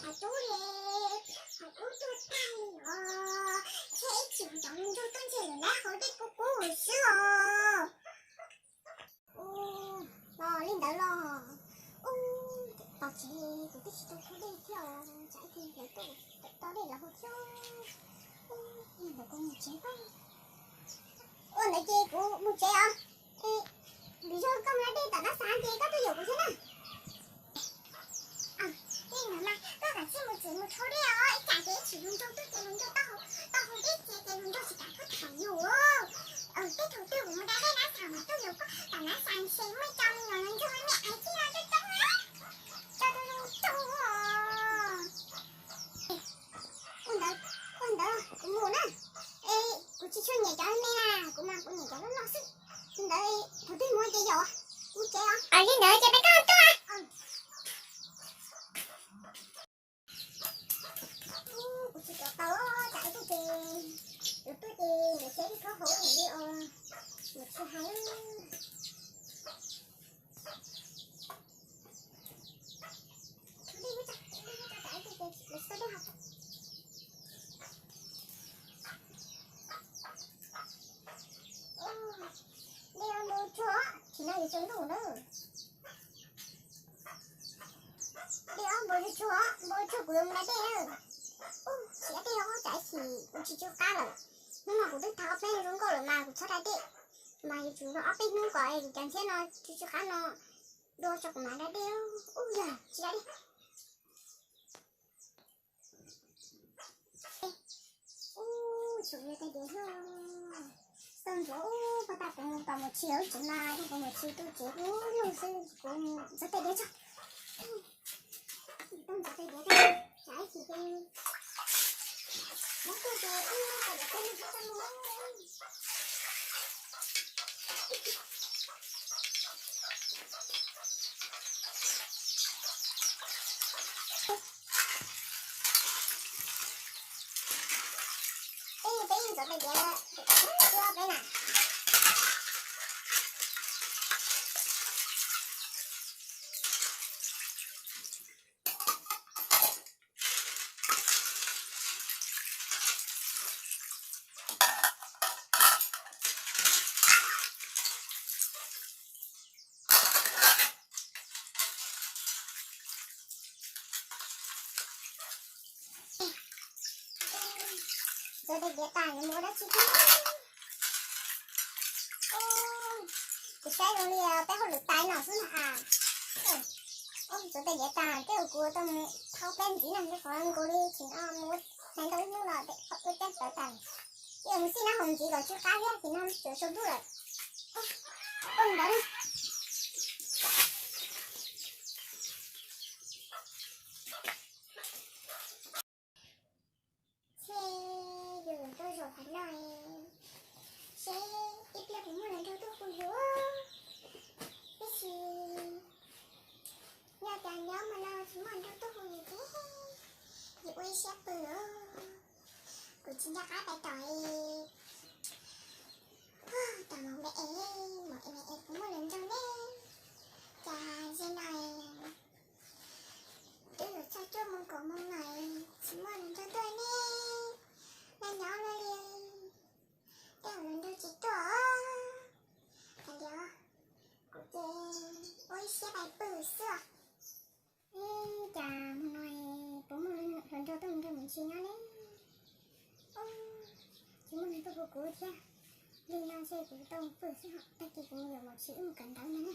사조래 하고좋다요 케이크 정조던 재료나 허리 꽂고 있어. Lo lên đó lo. Tao chỉ của cái gì tôi đi theo chạy thì là tôi tao đây là hồ sơ. Nhưng mà con một chế không. Này chế của một chế à? Lý do con nói đây tao đã sáng chế các tôi hiểu của thế nào? Nhưng mà tao cả chỉ một số đi à? Cả cái chỉ dùng cho tôi dùng cho tao không biết chế cái dùng cho chỉ cả có thằng nhiều. Cái thủ tiêu của mình đã đây đã thằng mà tôi hiểu có tao đã sáng chế mấy trăm rồi nên cho mẹ ai chứ nào cho tao á. Cho tôi dùng chung Con đó cũng muốn á. Cô chỉ cho nhảy cho mẹ à. Cô mà cô nhảy cho nó lo sức. Con đó thủ tiêu mua chơi rồi. Mua chơi á. Lên đó chơi mấy con tôi à. Cô chỉ cho tao chạy tôi tiền. Rồi tôi tiền để chơi đi có hổ này đi một số hai chỉ là để chơi đủ nữa. Bố chúa của ông này đây. Chỉ đây không trái chỉ chưa cá rồi. Nhưng mà cũng biết tháo bên luôn có mà cũng cho đây đi. Mà chú nó áp bên luôn có thì chẳng thế nó chưa cá nó đua cho mà đây đi. Ôi giời, chỉ đây đi. Chủ nhà tay đến không? Xong rồi bà ta cũng có một chiếu chỉ là không có một chiếu tôi chế luôn sư cũng rất tay đến cho. Không rất tay đến đây. Trái thì bên nó cứ rồi phải là tên cho nó. Bây giờ chưa đây nè. Rồi đây ghé tài mua đã chứ. Cái xe nó lìa bé hồi lực tay nào xuống à. Rồi đây ghé tài cái của tao thao bên chỉ làm cho con cô đi chỉ nó mua này đâu nó là để học cái test tới tầng. Nhưng mà xin nó không chỉ có chút cá hết thì nó trở số rồi. Đó đi. Tôi rồi phải nói sẽ ít là cũng lần đầu tôi không hiểu cái gì nhà cả nhóm mà nào chúng mình đâu tôi không hiểu thế thì quay xe bữa của chính ra cá bài tỏi tao mong mẹ cũng một lần trong đấy chà trên này tôi được cho chú mong cổ mong này chỉ một lần trong tôi nè nó nhỏ lên đi đeo lên đôi chỉ trỏ thấy chưa cụ chê ôi xe bài bự xưa chà một ngày cũng một lần cho tôi mình chỉ nó đấy chỉ một lần tôi của cụ chứ liên lao xe của tôi bự xưa ta chỉ cũng nhiều một chữ một cẩn thận nữa